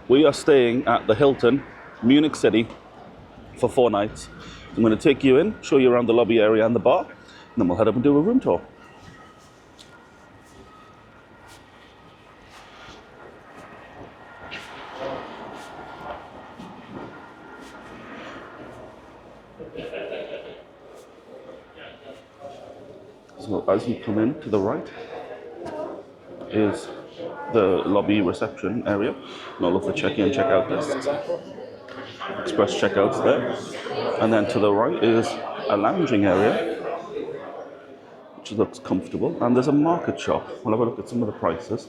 We are staying at the Hilton Munich City for 4 nights. I'm going to take you in, show you around the lobby area and the bar, and then we'll head up and do a room tour. So as you come in to the right is the lobby reception area and all of the check-in, check-out desks. Express checkouts there. And then to the right is a lounging area, which looks comfortable. And there's a market shop. We'll have a look at some of the prices.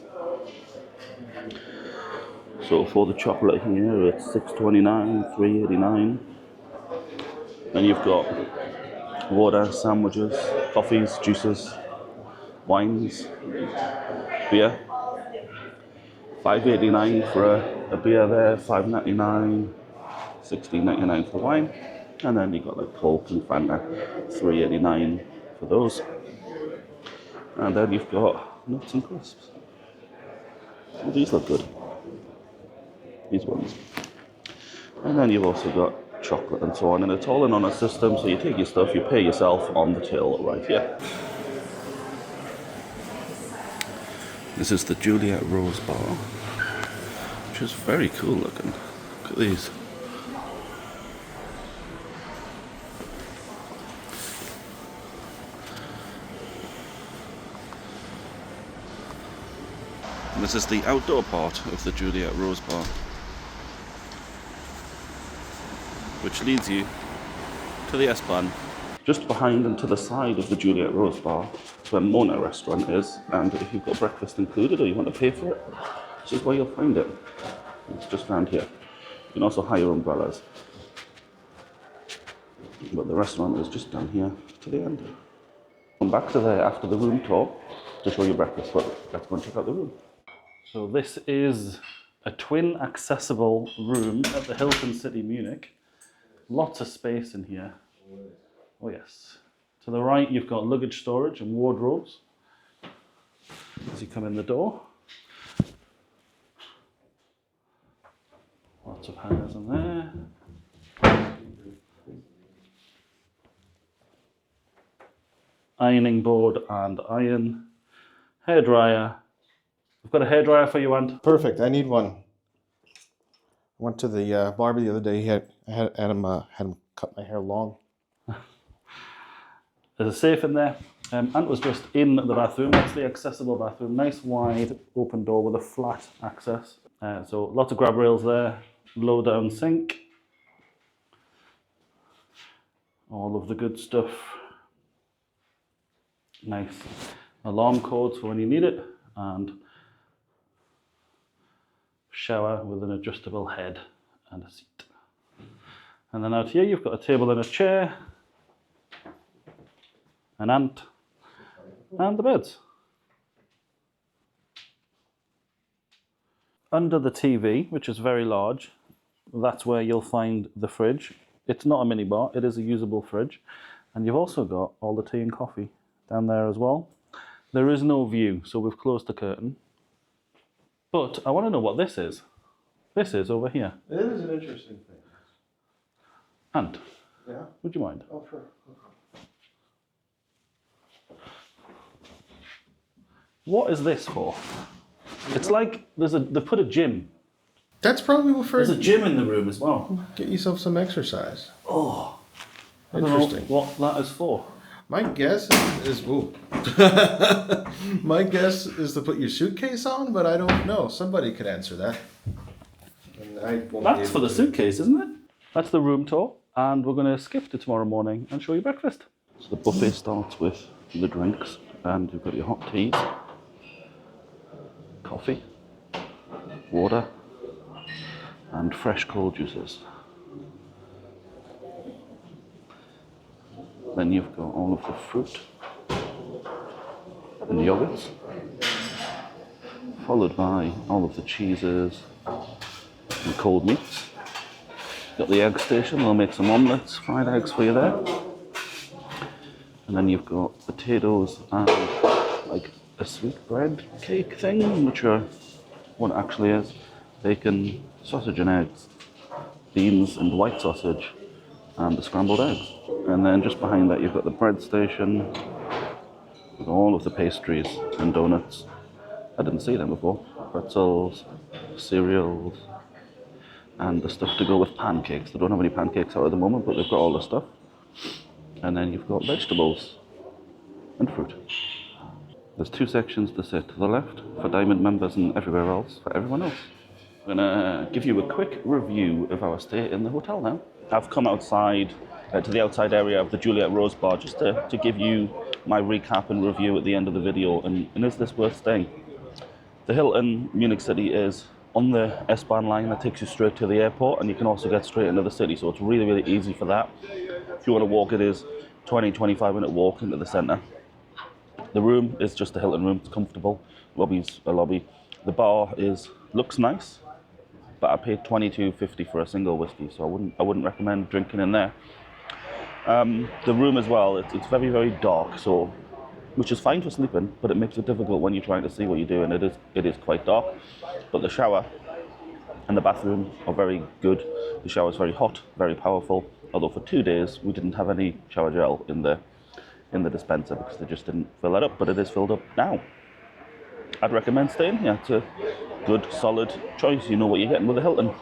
So for the chocolate here, it's $6.29, $3.89. Then you've got water, sandwiches, coffees, juices, wines, beer. $5.89 for a beer there, $5.99, $16.99 for wine. And then you got like Coke and Fanta, $3.89 for those. And then you've got nuts and crisps. Oh, these look good. These ones. And then you've also got chocolate and so on, and it's all in on a system, so you take your stuff, you pay yourself on the till right here. This is the Juliet Rose Bar, which is very cool looking. Look at these. And this is the outdoor part of the Juliet Rose Bar, which leads you to the S-Bahn. Just behind and to the side of the Juliet Rose Bar is where Mona restaurant is, and if you've got breakfast included or you want to pay for it, this is where you'll find it. It's just around here. You can also hire umbrellas. But the restaurant is just down here to the end. Come back to there after the room tour to show you breakfast, but let's go and check out the room. So this is a twin accessible room at the Hilton City Munich. Lots of space in here. Oh yes. To the right you've got luggage storage and wardrobes as you come in the door. Lots of hangers in there. Ironing board and iron. Hairdryer. I've got a hairdryer for you, Ant. Perfect. I need one. I went to the barber the other day. I had him cut my hair long. There's a safe in there. Ant was just in the bathroom. That's the accessible bathroom. Nice wide open door with a flat access. So lots of grab rails there. Low down sink. All of the good stuff. Nice alarm codes for when you need it. And shower with an adjustable head and a seat. And then out here you've got a table and a chair, an ant, and the beds. Under the TV, which is very large, that's where you'll find the fridge. It's not a mini bar, it is a usable fridge. And you've also got all the tea and coffee down there as well. There is no view, so we've closed the curtain. But I want to know what this is. This is over here. It is an interesting thing. Ant, Yeah? would you mind? Oh, sure. What is this for? It's like they put a gym. That's probably for... There's a gym in the room as well. Get yourself some exercise. Oh, I don't Interesting. know what that is for. My guess is ooh. My guess is to put your suitcase on, but I don't know. Somebody could answer that. And I won't be That's able for the to. suitcase, isn't it? That's the room tour, and we're going to skip to tomorrow morning and show you breakfast. So the buffet starts with the drinks, and you've got your hot teas, coffee, water, and fresh cold juices. Then you've got all of the fruit and yogurts, followed by all of the cheeses and cold meats. Got the egg station, they'll make some omelettes, fried eggs for you there. And then you've got potatoes and like a sweet bread cake thing, which are what it actually is. bacon, sausage and eggs, beans and white sausage, and the scrambled eggs. And then just behind that you've got the bread station with all of the pastries and donuts. I didn't see them before. Pretzels, cereals, and the stuff to go with pancakes. They don't have any pancakes out at the moment, but they've got all the stuff. And then you've got vegetables and fruit. There's two sections to sit. To the left for Diamond members and everywhere else for everyone else. I'm gonna give you a quick review of our stay in the hotel now. I've come outside to the outside area of the Juliet Rose Bar just to give you my recap and review at the end of the video. And is this worth staying? The Hilton Munich City is on the S-Bahn line that takes you straight to the airport, and you can also get straight into the city, so it's really, really easy for that. If you want to walk, it is 20-25 minute walk into the centre. The room is just a Hilton room, it's comfortable. Lobby's a lobby. The bar looks nice, but I paid $22.50 for a single whiskey, so I wouldn't recommend drinking in there. The room as well, it's very, very dark, so which is fine for sleeping, but it makes it difficult when you're trying to see what you're doing. It is quite dark, but the shower and the bathroom are very good. The shower is very hot, very powerful, although for 2 days we didn't have any shower gel in the dispenser because they just didn't fill that up, but it is filled up now. I'd recommend staying here. It's a good, solid choice. You know what you're getting with the Hilton.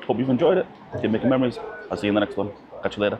Hope you've enjoyed it. Keep making memories. I'll see you in the next one. Catch you later.